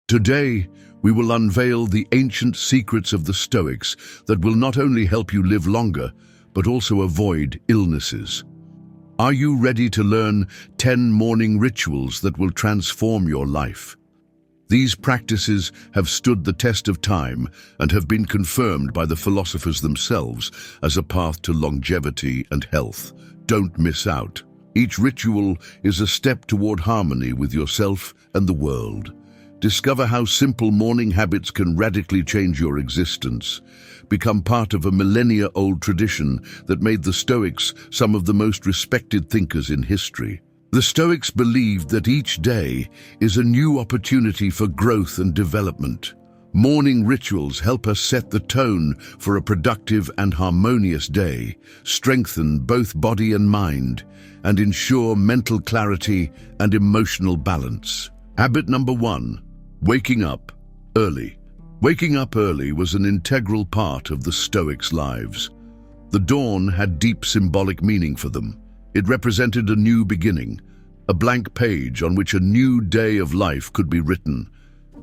Today, we will unveil the ancient secrets of the Stoics that will not only help you live longer, but also avoid illnesses. Are you ready to learn 10 morning rituals that will transform your life? These practices have stood the test of time and have been confirmed by the philosophers themselves as a path to longevity and health. Don't miss out. Each ritual is a step toward harmony with yourself and the world. Discover how simple morning habits can radically change your existence. Become part of a millennia-old tradition that made the Stoics some of the most respected thinkers in history. The Stoics believed that each day is a new opportunity for growth and development. Morning rituals help us set the tone for a productive and harmonious day, strengthen both body and mind, and ensure mental clarity and emotional balance. Habit number 1, waking up early. Waking up early was an integral part of the Stoics' lives. The dawn had deep symbolic meaning for them. It represented a new beginning, a blank page on which a new day of life could be written.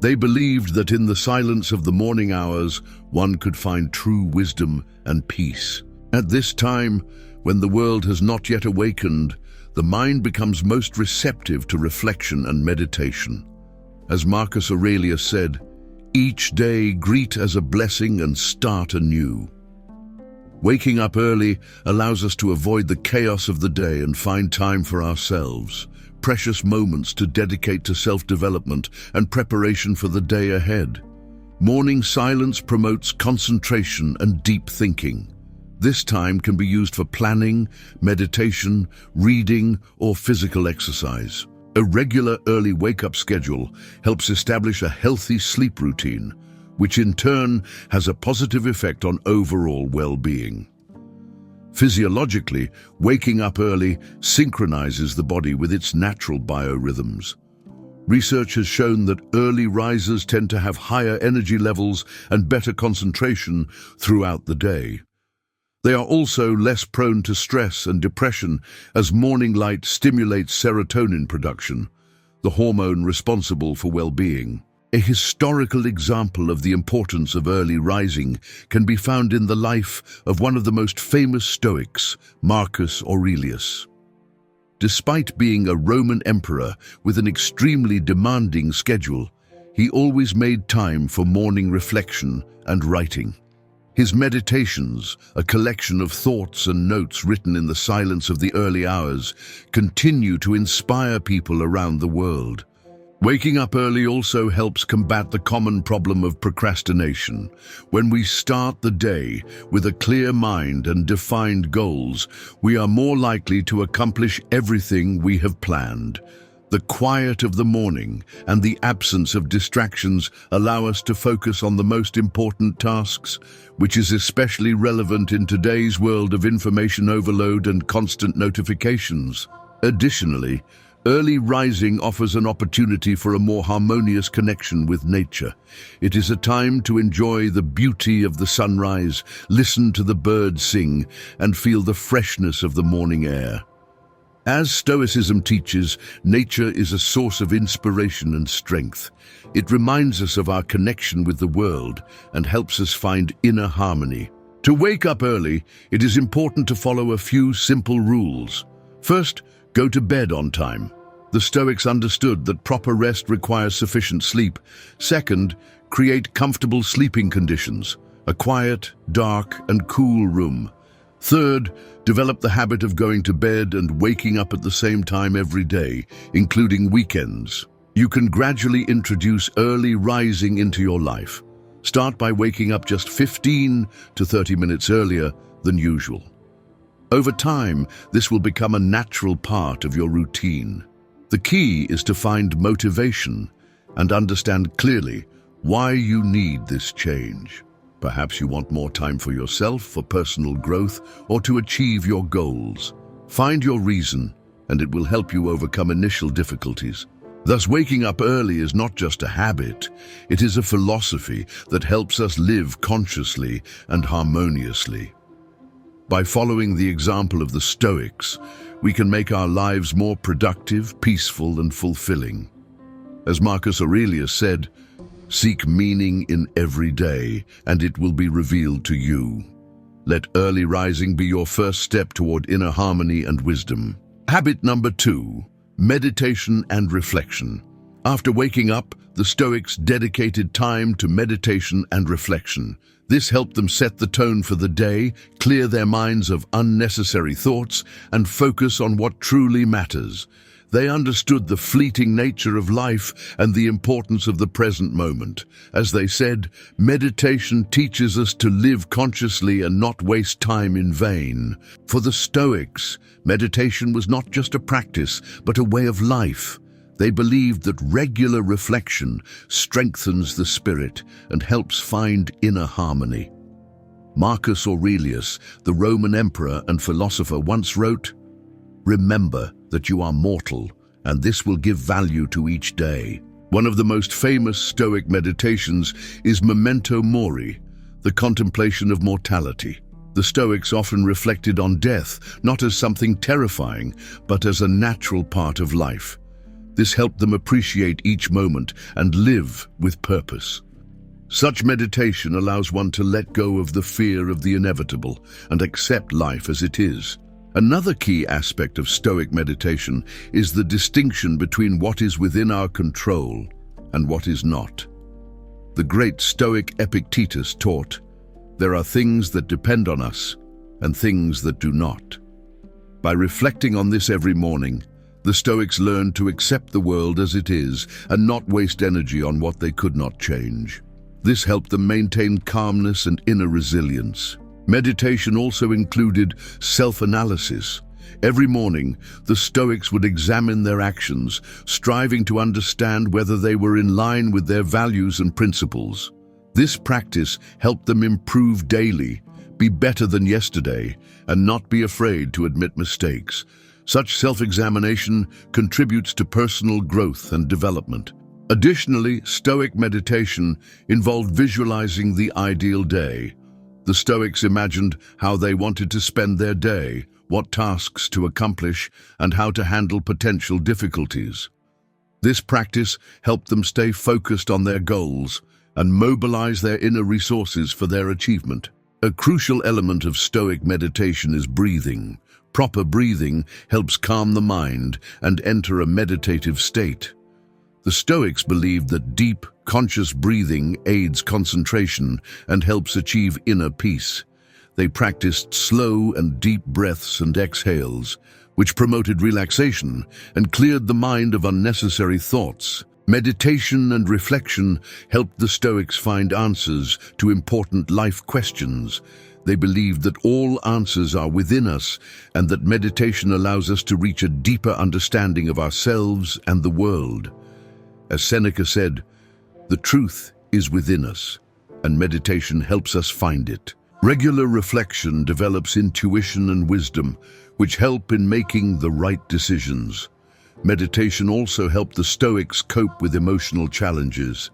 They believed that in the silence of the morning hours, one could find true wisdom and peace. At this time, when the world has not yet awakened, the mind becomes most receptive to reflection and meditation. As Marcus Aurelius said, "Each day greet as a blessing and start anew." Waking up early allows us to avoid the chaos of the day and find time for ourselves, precious moments to dedicate to self-development and preparation for the day ahead. Morning silence promotes concentration and deep thinking. This time can be used for planning, meditation, reading, or physical exercise. A regular early wake-up schedule helps establish a healthy sleep routine, which in turn has a positive effect on overall well-being. Physiologically, waking up early synchronizes the body with its natural biorhythms. Research has shown that early risers tend to have higher energy levels and better concentration throughout the day. They are also less prone to stress and depression as morning light stimulates serotonin production, the hormone responsible for well-being. A historical example of the importance of early rising can be found in the life of one of the most famous Stoics, Marcus Aurelius. Despite being a Roman emperor with an extremely demanding schedule, he always made time for morning reflection and writing. His Meditations, a collection of thoughts and notes written in the silence of the early hours, continue to inspire people around the world. Waking up early also helps combat the common problem of procrastination. When we start the day with a clear mind and defined goals, we are more likely to accomplish everything we have planned. The quiet of the morning and the absence of distractions allow us to focus on the most important tasks, which is especially relevant in today's world of information overload and constant notifications. Additionally, early rising offers an opportunity for a more harmonious connection with nature. It is a time to enjoy the beauty of the sunrise, listen to the birds sing, and feel the freshness of the morning air. As Stoicism teaches, nature is a source of inspiration and strength. It reminds us of our connection with the world and helps us find inner harmony. To wake up early, it is important to follow a few simple rules. First, go to bed on time. The Stoics understood that proper rest requires sufficient sleep. Second, create comfortable sleeping conditions, a quiet, dark, and cool room. Third, develop the habit of going to bed and waking up at the same time every day, including weekends. You can gradually introduce early rising into your life. Start by waking up just 15 to 30 minutes earlier than usual. Over time, this will become a natural part of your routine. The key is to find motivation and understand clearly why you need this change. Perhaps you want more time for yourself, for personal growth, or to achieve your goals. Find your reason, and it will help you overcome initial difficulties. Thus, waking up early is not just a habit, it is a philosophy that helps us live consciously and harmoniously. By following the example of the Stoics, we can make our lives more productive, peaceful, and fulfilling. As Marcus Aurelius said, Seek meaning in every day, and it will be revealed to you. Let early rising be your first step toward inner harmony and wisdom. Habit number 2, meditation and reflection. After waking up, the Stoics dedicated time to meditation and reflection. This helped them set the tone for the day, clear their minds of unnecessary thoughts, and focus on what truly matters. They understood the fleeting nature of life and the importance of the present moment. As they said, meditation teaches us to live consciously and not waste time in vain. For the Stoics, meditation was not just a practice, but a way of life. They believed that regular reflection strengthens the spirit and helps find inner harmony. Marcus Aurelius, the Roman emperor and philosopher, once wrote, "Remember that you are mortal, and this will give value to each day." One of the most famous Stoic meditations is Memento Mori, the contemplation of mortality. The Stoics often reflected on death, not as something terrifying, but as a natural part of life. This helped them appreciate each moment and live with purpose. Such meditation allows one to let go of the fear of the inevitable and accept life as it is. Another key aspect of Stoic meditation is the distinction between what is within our control and what is not. The great Stoic Epictetus taught, "There are things that depend on us and things that do not." By reflecting on this every morning, the Stoics learned to accept the world as it is and not waste energy on what they could not change. This helped them maintain calmness and inner resilience. Meditation also included self-analysis. Every morning, the Stoics would examine their actions, striving to understand whether they were in line with their values and principles. This practice helped them improve daily, be better than yesterday, and not be afraid to admit mistakes. Such self-examination contributes to personal growth and development. Additionally, Stoic meditation involved visualizing the ideal day. The Stoics imagined how they wanted to spend their day, what tasks to accomplish, and how to handle potential difficulties. This practice helped them stay focused on their goals and mobilize their inner resources for their achievement. A crucial element of Stoic meditation is breathing. Proper breathing helps calm the mind and enter a meditative state. The Stoics believed that deep, conscious breathing aids concentration and helps achieve inner peace. They practiced slow and deep breaths and exhales, which promoted relaxation and cleared the mind of unnecessary thoughts. Meditation and reflection helped the Stoics find answers to important life questions. They believed that all answers are within us and that meditation allows us to reach a deeper understanding of ourselves and the world. As Seneca said, "The truth is within us, and meditation helps us find it." Regular reflection develops intuition and wisdom, which help in making the right decisions. Meditation also helped the Stoics cope with emotional challenges.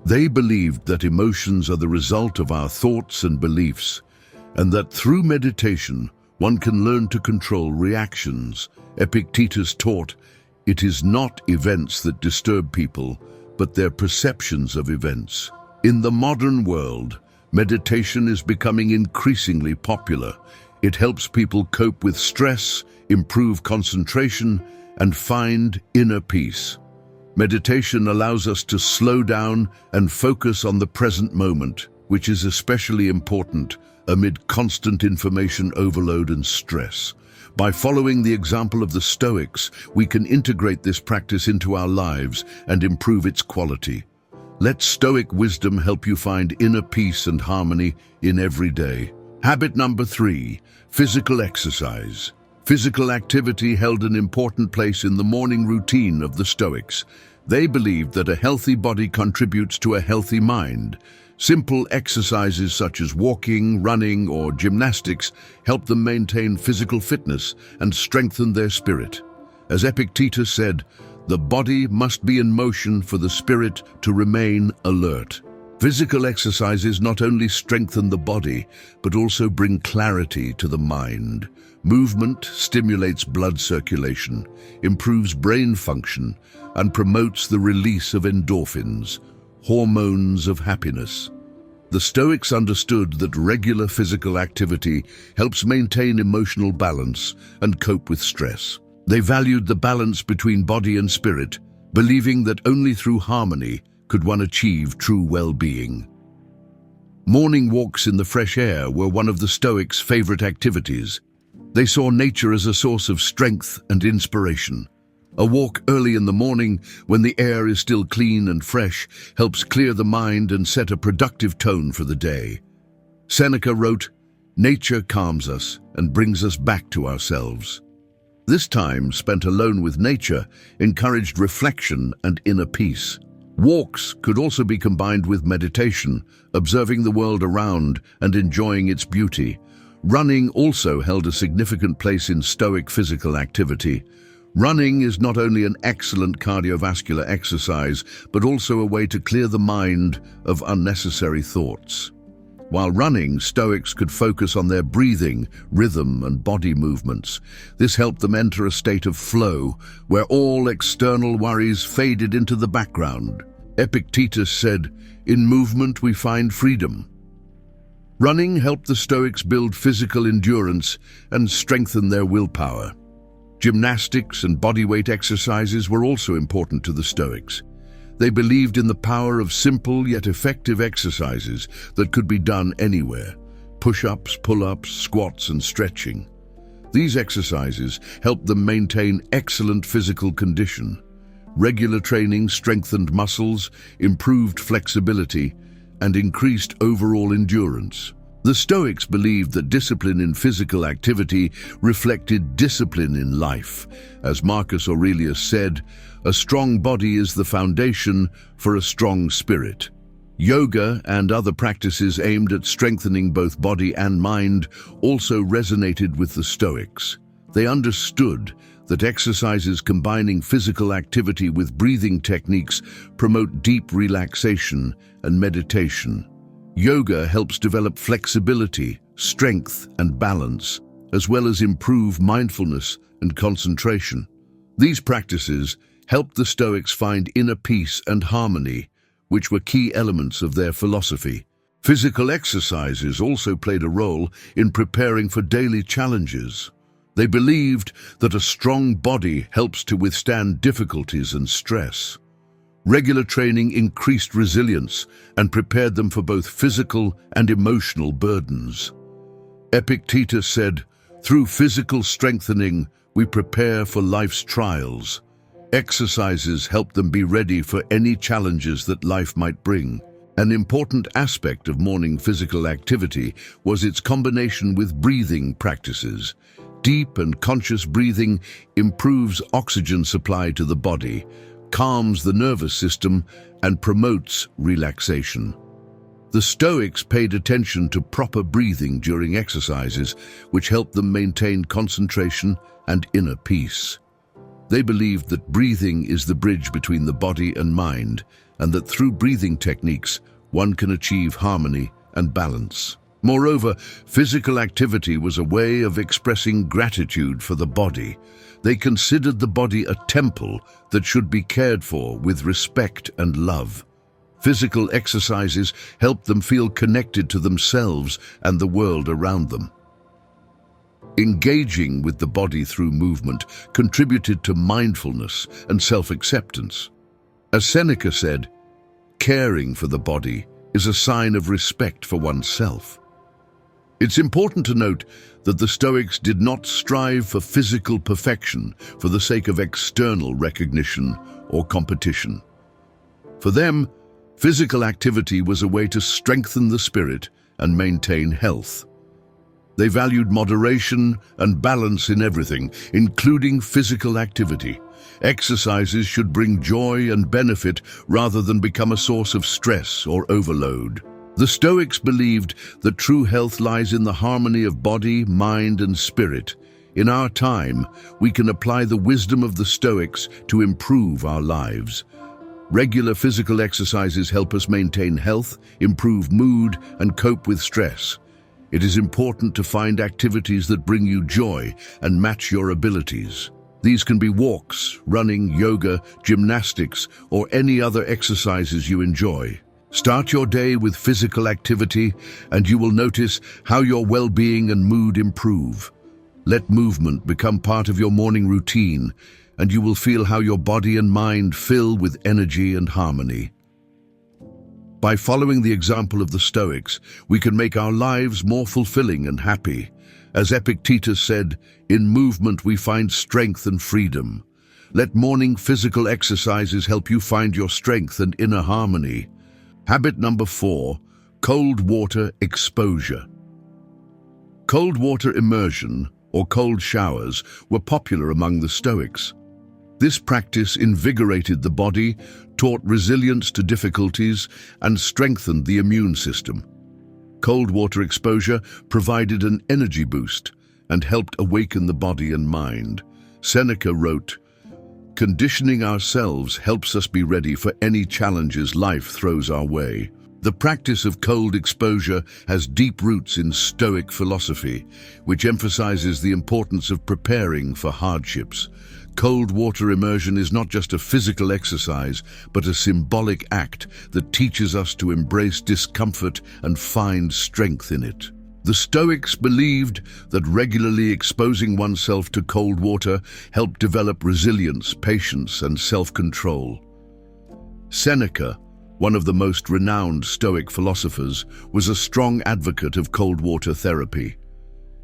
They believed that emotions are the result of our thoughts and beliefs, and that through meditation, one can learn to control reactions. Epictetus taught, "It is not events that disturb people, but their perceptions of events." In the modern world, meditation is becoming increasingly popular. It helps people cope with stress, improve concentration, and find inner peace. Meditation allows us to slow down and focus on the present moment, which is especially important amid constant information overload and stress. By following the example of the Stoics, we can integrate this practice into our lives and improve its quality. Let Stoic wisdom help you find inner peace and harmony in every day. Habit number 3, physical exercise. Physical activity held an important place in the morning routine of the Stoics. They believed that a healthy body contributes to a healthy mind. Simple exercises such as walking, running, or gymnastics help them maintain physical fitness and strengthen their spirit. As Epictetus said, "The body must be in motion for the spirit to remain alert." Physical exercises not only strengthen the body, but also bring clarity to the mind. Movement stimulates blood circulation, improves brain function, and promotes the release of endorphins, hormones of happiness. The Stoics understood that regular physical activity helps maintain emotional balance and cope with stress. They valued the balance between body and spirit, believing that only through harmony could one achieve true well-being. Morning walks in the fresh air were one of the Stoics' favorite activities. They saw nature as a source of strength and inspiration. A walk early in the morning, when the air is still clean and fresh, helps clear the mind and set a productive tone for the day. Seneca wrote, "Nature calms us and brings us back to ourselves." This time, spent alone with nature, encouraged reflection and inner peace. Walks could also be combined with meditation, observing the world around and enjoying its beauty. Running also held a significant place in Stoic physical activity. Running is not only an excellent cardiovascular exercise, but also a way to clear the mind of unnecessary thoughts. While running, Stoics could focus on their breathing, rhythm, and body movements. This helped them enter a state of flow, where all external worries faded into the background. Epictetus said, "In movement we find freedom." Running helped the Stoics build physical endurance and strengthen their willpower. Gymnastics and bodyweight exercises were also important to the Stoics. They believed in the power of simple yet effective exercises that could be done anywhere: push-ups, pull-ups, squats, and stretching. These exercises helped them maintain excellent physical condition. Regular training strengthened muscles, improved flexibility, and increased overall endurance. The Stoics believed that discipline in physical activity reflected discipline in life. As Marcus Aurelius said, "A strong body is the foundation for a strong spirit." Yoga and other practices aimed at strengthening both body and mind also resonated with the Stoics. They understood that exercises combining physical activity with breathing techniques promote deep relaxation and meditation. Yoga helps develop flexibility, strength, and balance, as well as improve mindfulness and concentration. These practices helped the Stoics find inner peace and harmony, which were key elements of their philosophy. Physical exercises also played a role in preparing for daily challenges. They believed that a strong body helps to withstand difficulties and stress. Regular training increased resilience and prepared them for both physical and emotional burdens. Epictetus said, "Through physical strengthening, we prepare for life's trials." Exercises help them be ready for any challenges that life might bring. An important aspect of morning physical activity was its combination with breathing practices. Deep and conscious breathing improves oxygen supply to the body, calms the nervous system, and promotes relaxation. The Stoics paid attention to proper breathing during exercises, which helped them maintain concentration and inner peace. They believed that breathing is the bridge between the body and mind, and that through breathing techniques, one can achieve harmony and balance. Moreover, physical activity was a way of expressing gratitude for the body. They considered the body a temple that should be cared for with respect and love. Physical exercises helped them feel connected to themselves and the world around them. Engaging with the body through movement contributed to mindfulness and self-acceptance. As Seneca said, "Caring for the body is a sign of respect for oneself." It's important to note that the Stoics did not strive for physical perfection for the sake of external recognition or competition. For them, physical activity was a way to strengthen the spirit and maintain health. They valued moderation and balance in everything, including physical activity. Exercises should bring joy and benefit rather than become a source of stress or overload. The Stoics believed that true health lies in the harmony of body, mind, and spirit. In our time, we can apply the wisdom of the Stoics to improve our lives. Regular physical exercises help us maintain health, improve mood, and cope with stress. It is important to find activities that bring you joy and match your abilities. These can be walks, running, yoga, gymnastics, or any other exercises you enjoy. Start your day with physical activity, and you will notice how your well-being and mood improve. Let movement become part of your morning routine, and you will feel how your body and mind fill with energy and harmony. By following the example of the Stoics, we can make our lives more fulfilling and happy. As Epictetus said, "In movement we find strength and freedom." Let morning physical exercises help you find your strength and inner harmony. Habit number 4, cold water exposure. Cold water immersion, or cold showers, were popular among the Stoics. This practice invigorated the body, taught resilience to difficulties, and strengthened the immune system. Cold water exposure provided an energy boost and helped awaken the body and mind. Seneca wrote, "Conditioning ourselves helps us be ready for any challenges life throws our way." The practice of cold exposure has deep roots in Stoic philosophy, which emphasizes the importance of preparing for hardships. Cold water immersion is not just a physical exercise, but a symbolic act that teaches us to embrace discomfort and find strength in it. The Stoics believed that regularly exposing oneself to cold water helped develop resilience, patience, and self-control. Seneca, one of the most renowned Stoic philosophers, was a strong advocate of cold water therapy.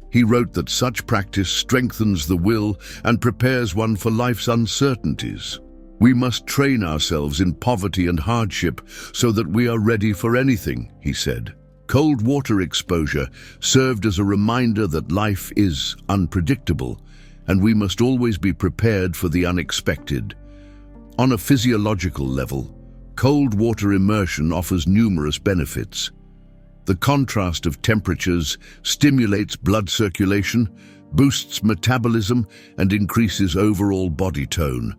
He wrote that such practice strengthens the will and prepares one for life's uncertainties. We must train ourselves in poverty and hardship so that we are ready for anything, he said. Cold water exposure served as a reminder that life is unpredictable, and we must always be prepared for the unexpected. On a physiological level, cold water immersion offers numerous benefits. The contrast of temperatures stimulates blood circulation, boosts metabolism, and increases overall body tone.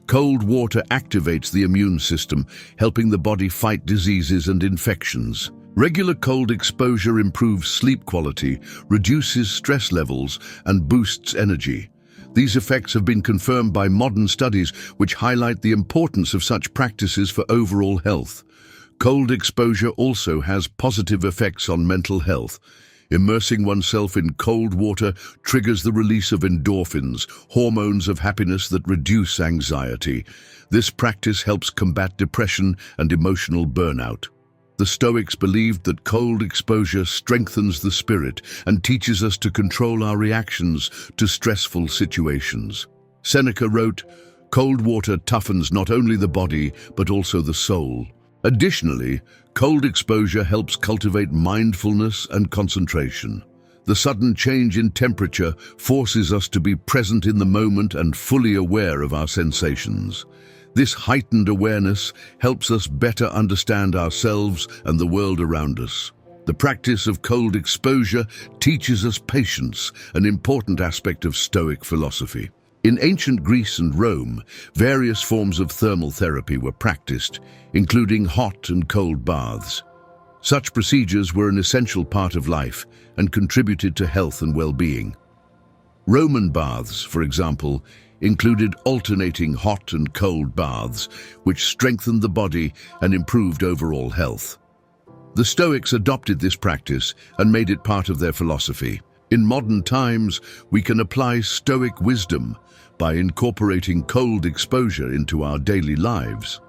Cold water activates the immune system, helping the body fight diseases and infections. Regular cold exposure improves sleep quality, reduces stress levels, and boosts energy. These effects have been confirmed by modern studies, which highlight the importance of such practices for overall health. Cold exposure also has positive effects on mental health. Immersing oneself in cold water triggers the release of endorphins, hormones of happiness that reduce anxiety. This practice helps combat depression and emotional burnout. The Stoics believed that cold exposure strengthens the spirit and teaches us to control our reactions to stressful situations. Seneca wrote, "Cold water toughens not only the body, but also the soul." Additionally, cold exposure helps cultivate mindfulness and concentration. The sudden change in temperature forces us to be present in the moment and fully aware of our sensations. This heightened awareness helps us better understand ourselves and the world around us. The practice of cold exposure teaches us patience, an important aspect of Stoic philosophy. In ancient Greece and Rome, various forms of thermal therapy were practiced, including hot and cold baths. Such procedures were an essential part of life and contributed to health and well-being. Roman baths, for example, included alternating hot and cold baths, which strengthened the body and improved overall health. The Stoics adopted this practice and made it part of their philosophy. In modern times, we can apply Stoic wisdom by incorporating cold exposure into our daily lives.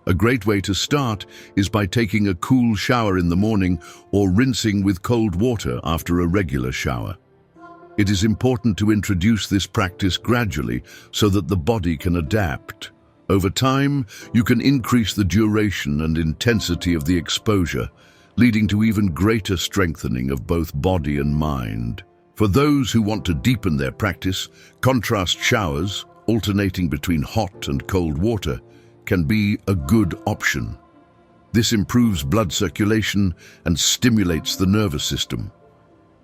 A great way to start is by taking a cool shower in the morning or rinsing with cold water after a regular shower. It is important to introduce this practice gradually so that the body can adapt. Over time, you can increase the duration and intensity of the exposure, leading to even greater strengthening of both body and mind. For those who want to deepen their practice, contrast showers, alternating between hot and cold water, can be a good option. This improves blood circulation and stimulates the nervous system.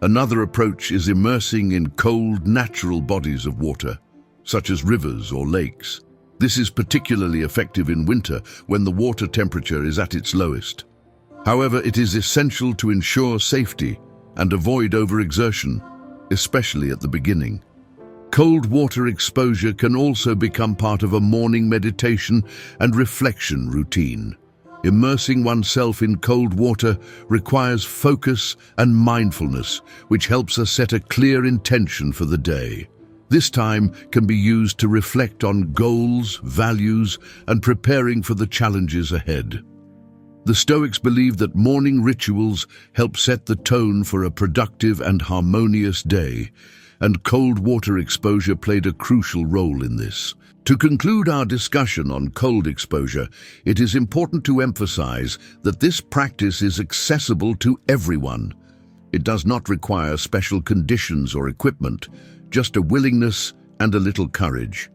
Another approach is immersing in cold, natural bodies of water, such as rivers or lakes. This is particularly effective in winter when the water temperature is at its lowest. However, it is essential to ensure safety and avoid overexertion, especially at the beginning. Cold water exposure can also become part of a morning meditation and reflection routine. Immersing oneself in cold water requires focus and mindfulness, which helps us set a clear intention for the day. This time can be used to reflect on goals, values, and preparing for the challenges ahead. The Stoics believed that morning rituals help set the tone for a productive and harmonious day, and cold water exposure played a crucial role in this. To conclude our discussion on cold exposure, it is important to emphasize that this practice is accessible to everyone. It does not require special conditions or equipment, just a willingness and a little courage.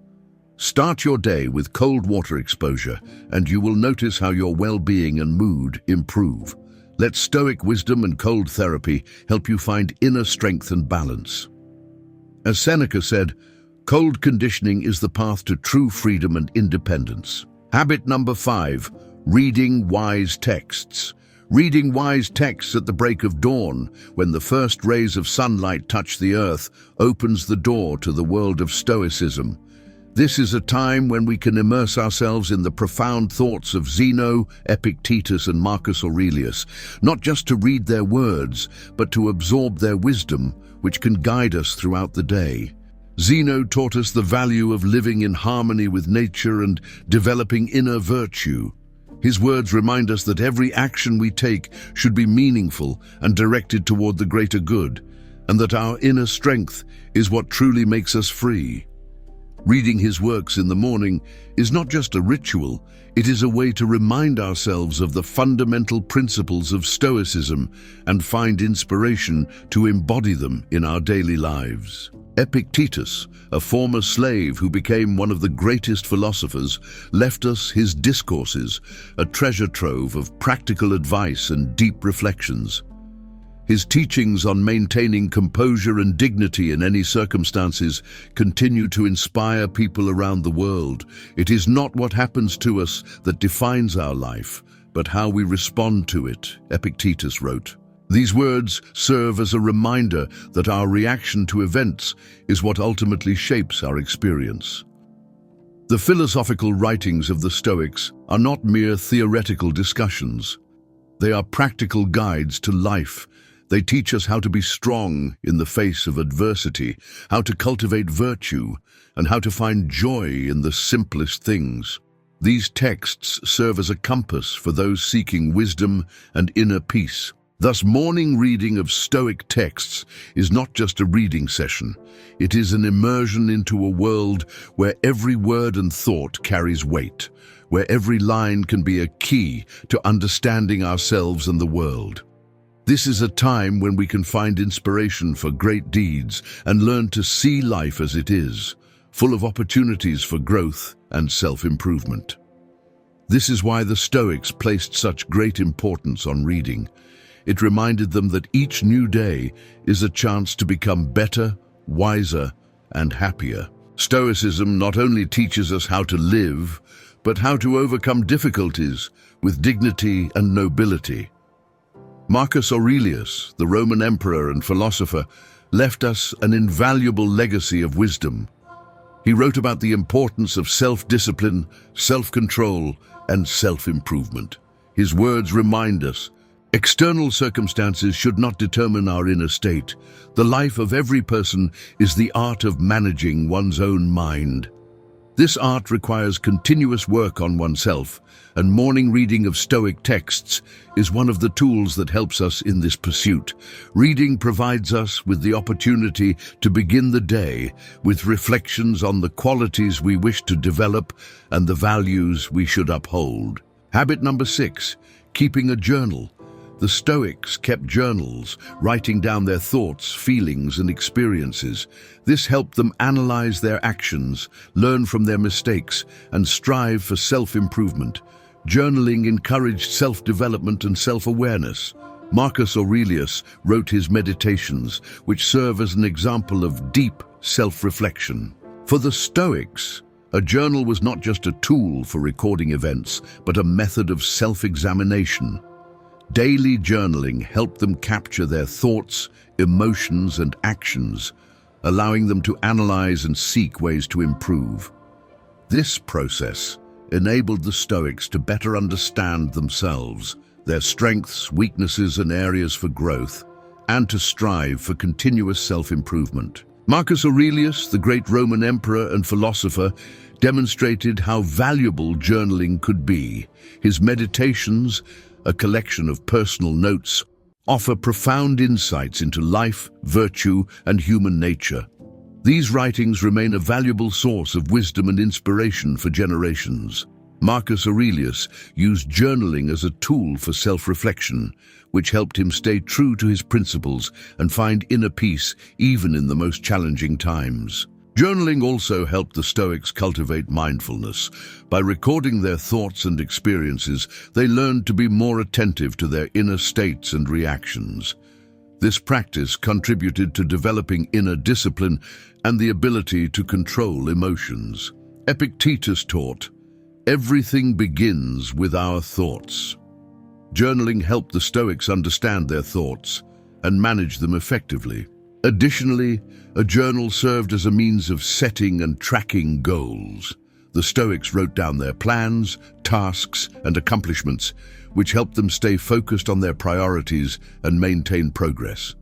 Start your day with cold water exposure, and you will notice how your well-being and mood improve. Let Stoic wisdom and cold therapy help you find inner strength and balance. As Seneca said, cold conditioning is the path to true freedom and independence. Habit number 5, reading wise texts. Reading wise texts at the break of dawn, when the first rays of sunlight touch the earth, opens the door to the world of Stoicism. This is a time when we can immerse ourselves in the profound thoughts of Zeno, Epictetus, and Marcus Aurelius, not just to read their words, but to absorb their wisdom, which can guide us throughout the day. Zeno taught us the value of living in harmony with nature and developing inner virtue. His words remind us that every action we take should be meaningful and directed toward the greater good, and that our inner strength is what truly makes us free. Reading his works in the morning is not just a ritual, it is a way to remind ourselves of the fundamental principles of Stoicism and find inspiration to embody them in our daily lives. Epictetus, a former slave who became one of the greatest philosophers, left us his discourses, a treasure trove of practical advice and deep reflections. His teachings on maintaining composure and dignity in any circumstances continue to inspire people around the world. It is not what happens to us that defines our life, but how we respond to it, Epictetus wrote. These words serve as a reminder that our reaction to events is what ultimately shapes our experience. The philosophical writings of the Stoics are not mere theoretical discussions. They are practical guides to life. They teach us how to be strong in the face of adversity, how to cultivate virtue, and how to find joy in the simplest things. These texts serve as a compass for those seeking wisdom and inner peace. Thus, morning reading of Stoic texts is not just a reading session. It is an immersion into a world where every word and thought carries weight, where every line can be a key to understanding ourselves and the world. This is a time when we can find inspiration for great deeds and learn to see life as it is, full of opportunities for growth and self-improvement. This is why the Stoics placed such great importance on reading. It reminded them that each new day is a chance to become better, wiser, and happier. Stoicism not only teaches us how to live, but how to overcome difficulties with dignity and nobility. Marcus Aurelius, the Roman emperor and philosopher, left us an invaluable legacy of wisdom. He wrote about the importance of self-discipline, self-control, and self-improvement. His words remind us, external circumstances should not determine our inner state. The life of every person is the art of managing one's own mind. This art requires continuous work on oneself, and morning reading of Stoic texts is one of the tools that helps us in this pursuit. Reading provides us with the opportunity to begin the day with reflections on the qualities we wish to develop and the values we should uphold. Habit number 6, keeping a journal. The Stoics kept journals, writing down their thoughts, feelings, and experiences. This helped them analyze their actions, learn from their mistakes, and strive for self-improvement. Journaling encouraged self-development and self-awareness. Marcus Aurelius wrote his Meditations, which serve as an example of deep self-reflection. For the Stoics, a journal was not just a tool for recording events, but a method of self-examination. Daily journaling helped them capture their thoughts, emotions, and actions, allowing them to analyze and seek ways to improve. This process enabled the Stoics to better understand themselves, their strengths, weaknesses, and areas for growth, and to strive for continuous self-improvement. Marcus Aurelius, the great Roman emperor and philosopher, demonstrated how valuable journaling could be. His Meditations, a collection of personal notes, offer profound insights into life, virtue, and human nature. These writings remain a valuable source of wisdom and inspiration for generations. Marcus Aurelius used journaling as a tool for self-reflection, which helped him stay true to his principles and find inner peace even in the most challenging times. Journaling also helped the Stoics cultivate mindfulness. By recording their thoughts and experiences, they learned to be more attentive to their inner states and reactions. This practice contributed to developing inner discipline and the ability to control emotions. Epictetus taught, "Everything begins with our thoughts." Journaling helped the Stoics understand their thoughts and manage them effectively. Additionally, a journal served as a means of setting and tracking goals. The Stoics wrote down their plans, tasks, and accomplishments, which helped them stay focused on their priorities and maintain progress.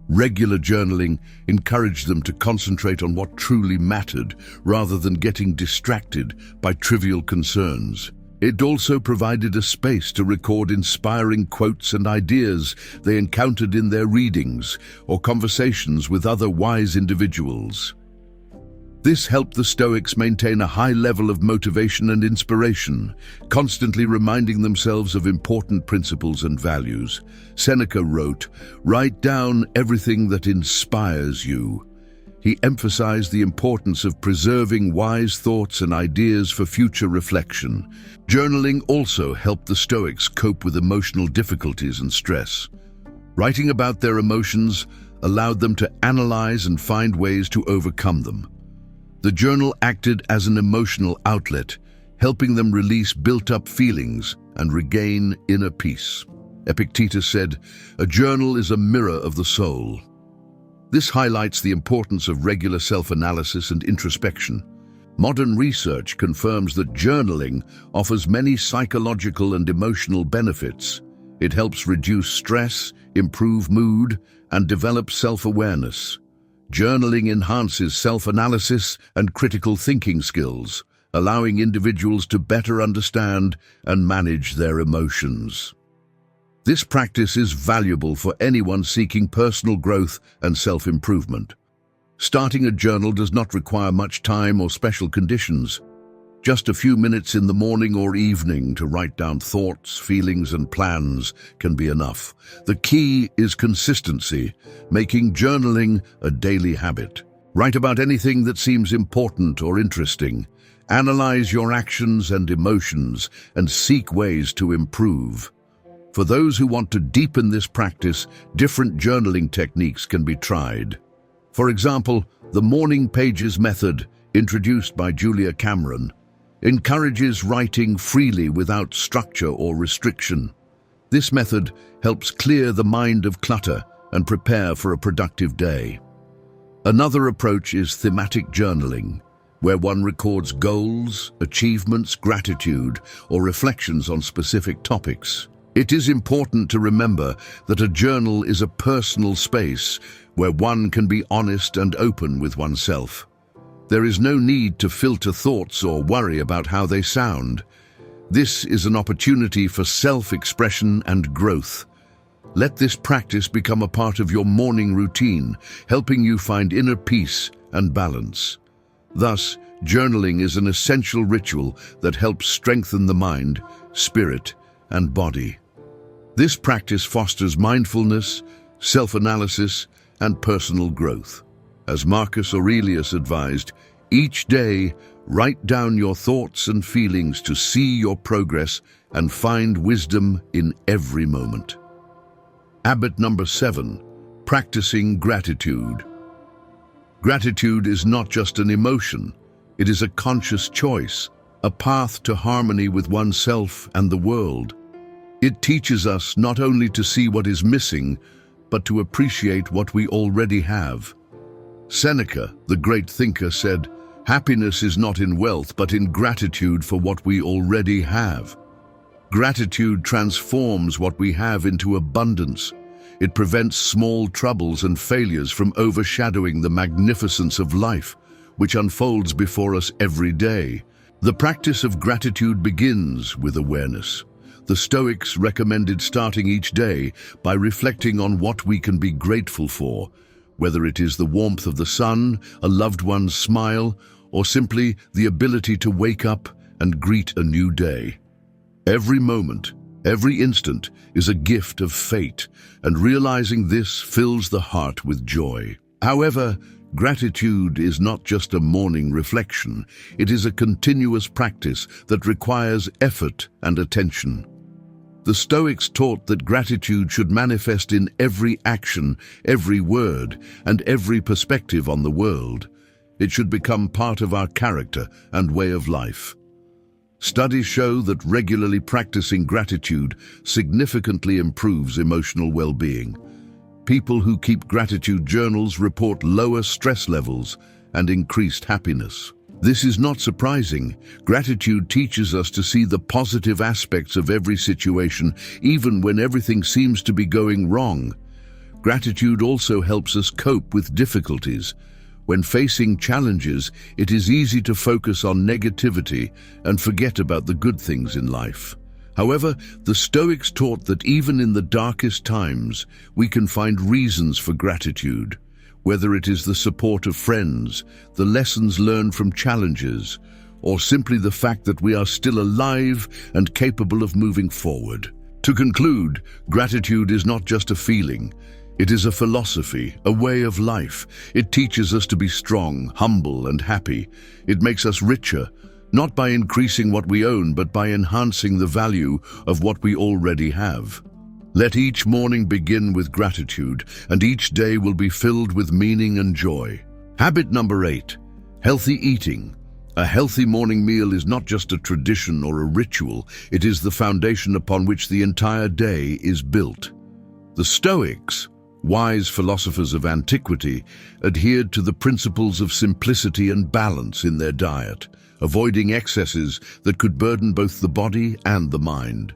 Regular journaling encouraged them to concentrate on what truly mattered rather than getting distracted by trivial concerns. It also provided a space to record inspiring quotes and ideas they encountered in their readings or conversations with other wise individuals. This helped the Stoics maintain a high level of motivation and inspiration, constantly reminding themselves of important principles and values. Seneca wrote, "Write down everything that inspires you." He emphasized the importance of preserving wise thoughts and ideas for future reflection. Journaling also helped the Stoics cope with emotional difficulties and stress. Writing about their emotions allowed them to analyze and find ways to overcome them. The journal acted as an emotional outlet, helping them release built-up feelings and regain inner peace. Epictetus said, "A journal is a mirror of the soul." This highlights the importance of regular self-analysis and introspection. Modern research confirms that journaling offers many psychological and emotional benefits. It helps reduce stress, improve mood, and develop self-awareness. Journaling enhances self-analysis and critical thinking skills, allowing individuals to better understand and manage their emotions. This practice is valuable for anyone seeking personal growth and self-improvement. Starting a journal does not require much time or special conditions. Just a few minutes in the morning or evening to write down thoughts, feelings, and plans can be enough. The key is consistency, making journaling a daily habit. Write about anything that seems important or interesting. Analyze your actions and emotions and seek ways to improve. For those who want to deepen this practice, different journaling techniques can be tried. For example, the morning pages method, introduced by Julia Cameron, encourages writing freely without structure or restriction. This method helps clear the mind of clutter and prepare for a productive day. Another approach is thematic journaling, where one records goals, achievements, gratitude, or reflections on specific topics. It is important to remember that a journal is a personal space where one can be honest and open with oneself. There is no need to filter thoughts or worry about how they sound. This is an opportunity for self-expression and growth. Let this practice become a part of your morning routine, helping you find inner peace and balance. Thus, journaling is an essential ritual that helps strengthen the mind, spirit, and body. This practice fosters mindfulness, self-analysis, and personal growth. As Marcus Aurelius advised, each day write down your thoughts and feelings to see your progress and find wisdom in every moment. Habit number 7, practicing gratitude. Gratitude is not just an emotion, it is a conscious choice, a path to harmony with oneself and the world. It teaches us not only to see what is missing, but to appreciate what we already have. Seneca, the great thinker, said, "Happiness is not in wealth, but in gratitude for what we already have." Gratitude transforms what we have into abundance. It prevents small troubles and failures from overshadowing the magnificence of life, which unfolds before us every day. The practice of gratitude begins with awareness. The Stoics recommended starting each day by reflecting on what we can be grateful for, whether it is the warmth of the sun, a loved one's smile, or simply the ability to wake up and greet a new day. Every moment, every instant is a gift of fate, and realizing this fills the heart with joy. However, gratitude is not just a morning reflection. It is a continuous practice that requires effort and attention. The Stoics taught that gratitude should manifest in every action, every word, and every perspective on the world. It should become part of our character and way of life. Studies show that regularly practicing gratitude significantly improves emotional well-being. People who keep gratitude journals report lower stress levels and increased happiness. This is not surprising. Gratitude teaches us to see the positive aspects of every situation, even when everything seems to be going wrong. Gratitude also helps us cope with difficulties. When facing challenges, it is easy to focus on negativity and forget about the good things in life. However, the Stoics taught that even in the darkest times, we can find reasons for gratitude, whether it is the support of friends, the lessons learned from challenges, or simply the fact that we are still alive and capable of moving forward. To conclude, gratitude is not just a feeling. It is a philosophy, a way of life. It teaches us to be strong, humble, and happy. It makes us richer, not by increasing what we own, but by enhancing the value of what we already have. Let each morning begin with gratitude, and each day will be filled with meaning and joy. Habit number 8, healthy eating. A healthy morning meal is not just a tradition or a ritual. It is the foundation upon which the entire day is built. The Stoics, wise philosophers of antiquity, adhered to the principles of simplicity and balance in their diet, avoiding excesses that could burden both the body and the mind.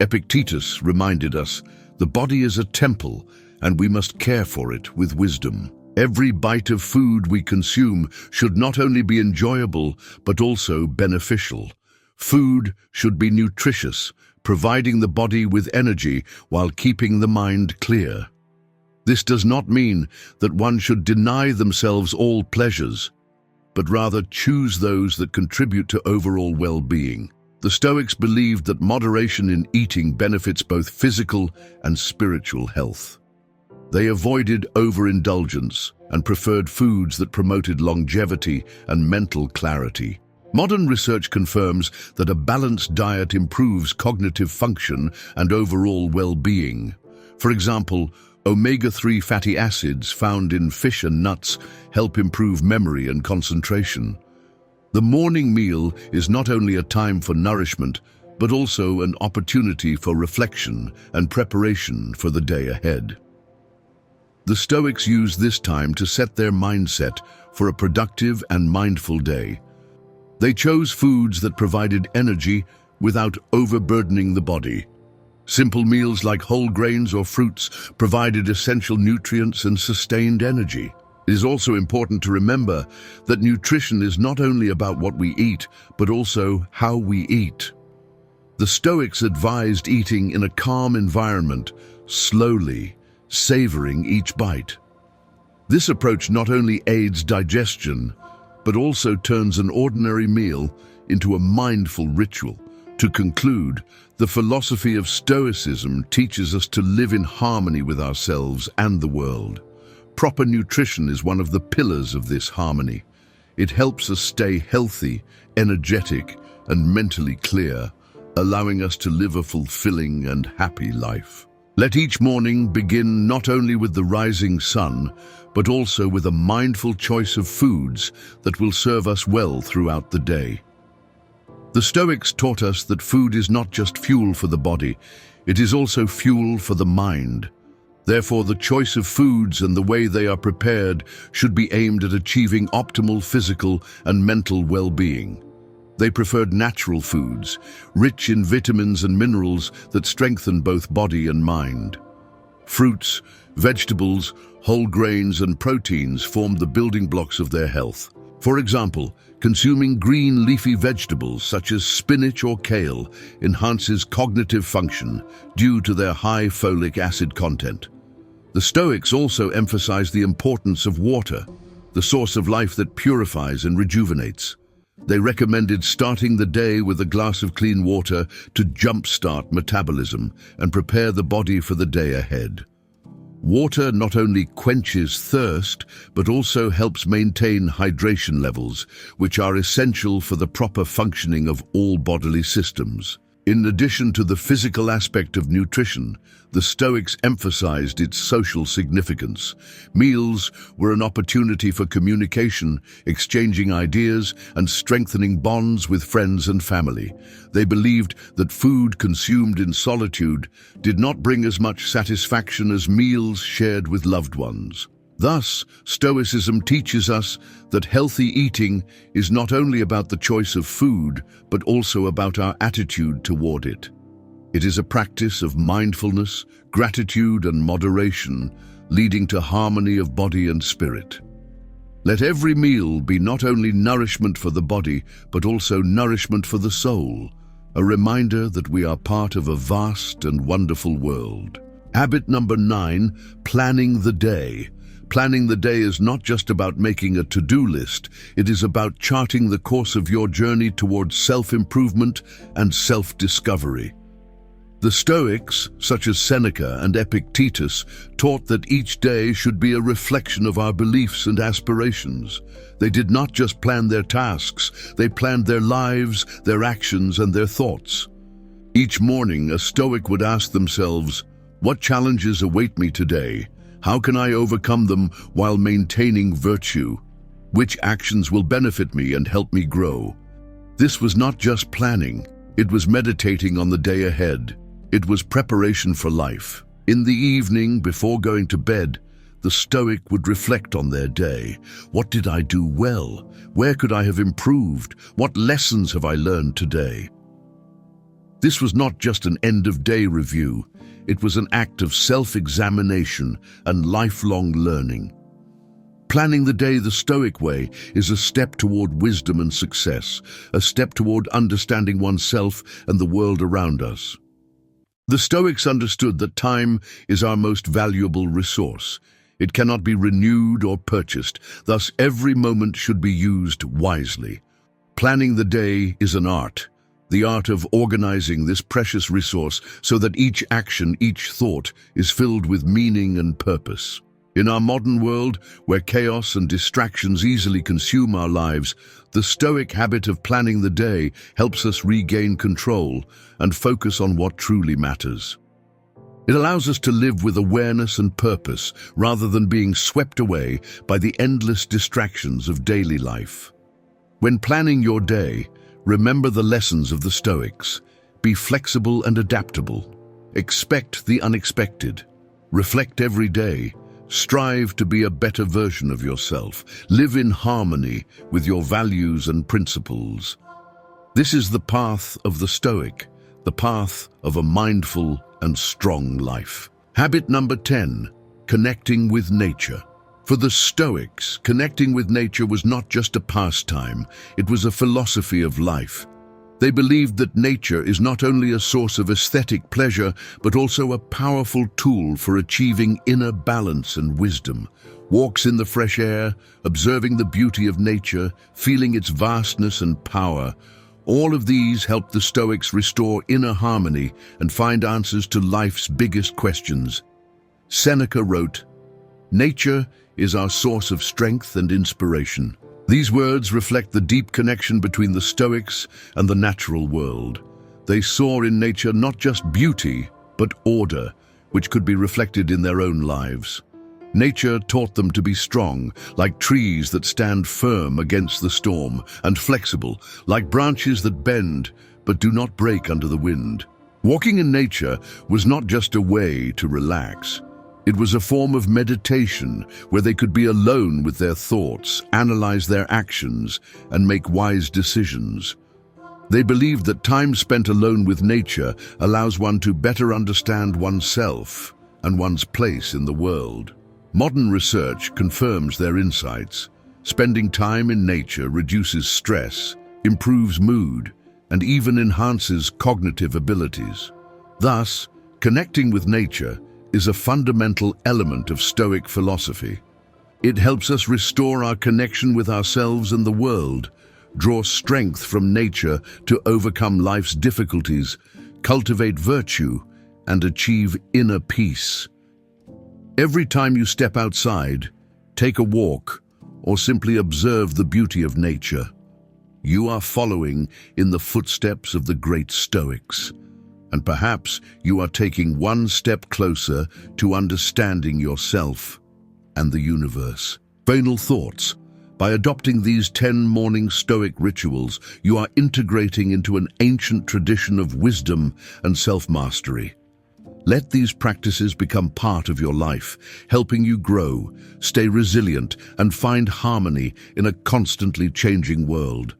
Epictetus reminded us, "The body is a temple, and we must care for it with wisdom." Every bite of food we consume should not only be enjoyable, but also beneficial. Food should be nutritious, providing the body with energy while keeping the mind clear. This does not mean that one should deny themselves all pleasures, but rather choose those that contribute to overall well-being. The Stoics believed that moderation in eating benefits both physical and spiritual health. They avoided overindulgence and preferred foods that promoted longevity and mental clarity. Modern research confirms that a balanced diet improves cognitive function and overall well-being. For example, omega-3 fatty acids found in fish and nuts help improve memory and concentration. The morning meal is not only a time for nourishment, but also an opportunity for reflection and preparation for the day ahead. The Stoics used this time to set their mindset for a productive and mindful day. They chose foods that provided energy without overburdening the body. Simple meals like whole grains or fruits provided essential nutrients and sustained energy. It is also important to remember that nutrition is not only about what we eat, but also how we eat. The Stoics advised eating in a calm environment, slowly, savoring each bite. This approach not only aids digestion, but also turns an ordinary meal into a mindful ritual. To conclude, the philosophy of Stoicism teaches us to live in harmony with ourselves and the world. Proper nutrition is one of the pillars of this harmony. It helps us stay healthy, energetic, and mentally clear, allowing us to live a fulfilling and happy life. Let each morning begin not only with the rising sun, but also with a mindful choice of foods that will serve us well throughout the day. The Stoics taught us that food is not just fuel for the body, it is also fuel for the mind. Therefore, the choice of foods and the way they are prepared should be aimed at achieving optimal physical and mental well-being. They preferred natural foods, rich in vitamins and minerals that strengthen both body and mind. Fruits, vegetables, whole grains and proteins formed the building blocks of their health. For example, consuming green leafy vegetables such as spinach or kale enhances cognitive function due to their high folic acid content. The Stoics also emphasize the importance of water, the source of life that purifies and rejuvenates. They recommended starting the day with a glass of clean water to jumpstart metabolism and prepare the body for the day ahead. Water not only quenches thirst, but also helps maintain hydration levels, which are essential for the proper functioning of all bodily systems. In addition to the physical aspect of nutrition, the Stoics emphasized its social significance. Meals were an opportunity for communication, exchanging ideas, and strengthening bonds with friends and family. They believed that food consumed in solitude did not bring as much satisfaction as meals shared with loved ones. Thus, Stoicism teaches us that healthy eating is not only about the choice of food, but also about our attitude toward it. It is a practice of mindfulness, gratitude, and moderation, leading to harmony of body and spirit. Let every meal be not only nourishment for the body, but also nourishment for the soul, a reminder that we are part of a vast and wonderful world. Habit number 9, planning the day. Planning the day is not just about making a to-do list, it is about charting the course of your journey towards self-improvement and self-discovery. The Stoics, such as Seneca and Epictetus, taught that each day should be a reflection of our beliefs and aspirations. They did not just plan their tasks, they planned their lives, their actions, and their thoughts. Each morning, a Stoic would ask themselves, "What challenges await me today? How can I overcome them while maintaining virtue? Which actions will benefit me and help me grow?" This was not just planning, it was meditating on the day ahead. It was preparation for life. In the evening, before going to bed, the Stoic would reflect on their day. What did I do well? Where could I have improved? What lessons have I learned today? This was not just an end-of-day review. It was an act of self-examination and lifelong learning. Planning the day the Stoic way is a step toward wisdom and success, a step toward understanding oneself and the world around us. The Stoics understood that time is our most valuable resource. It cannot be renewed or purchased, thus every moment should be used wisely. Planning the day is an art, the art of organizing this precious resource so that each action, each thought is filled with meaning and purpose. In our modern world, where chaos and distractions easily consume our lives, the Stoic habit of planning the day helps us regain control and focus on what truly matters. It allows us to live with awareness and purpose rather than being swept away by the endless distractions of daily life. When planning your day, remember the lessons of the Stoics. Be flexible and adaptable. Expect the unexpected. Reflect every day. Strive to be a better version of yourself. Live in harmony with your values and principles. This is the path of the Stoic, the path of a mindful and strong life. Habit number 10, connecting with nature. For the Stoics, connecting with nature was not just a pastime, it was a philosophy of life. They believed that nature is not only a source of aesthetic pleasure, but also a powerful tool for achieving inner balance and wisdom. Walks in the fresh air, observing the beauty of nature, feeling its vastness and power. All of these helped the Stoics restore inner harmony and find answers to life's biggest questions. Seneca wrote, "Nature is our source of strength and inspiration." These words reflect the deep connection between the Stoics and the natural world. They saw in nature not just beauty, but order, which could be reflected in their own lives. Nature taught them to be strong, like trees that stand firm against the storm, and flexible, like branches that bend but do not break under the wind. Walking in nature was not just a way to relax. It was a form of meditation where they could be alone with their thoughts, analyze their actions, and make wise decisions. They believed that time spent alone with nature allows one to better understand oneself and one's place in the world. Modern research confirms their insights. Spending time in nature reduces stress, improves mood, and even enhances cognitive abilities. Thus, connecting with nature is a fundamental element of Stoic philosophy. It helps us restore our connection with ourselves and the world, draw strength from nature to overcome life's difficulties, cultivate virtue, and achieve inner peace. Every time you step outside, take a walk, or simply observe the beauty of nature, you are following in the footsteps of the great Stoics. And perhaps you are taking one step closer to understanding yourself and the universe. Final thoughts. By adopting these 10 morning Stoic rituals, you are integrating into an ancient tradition of wisdom and self-mastery. Let these practices become part of your life, helping you grow, stay resilient, and find harmony in a constantly changing world.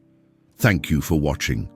Thank you for watching.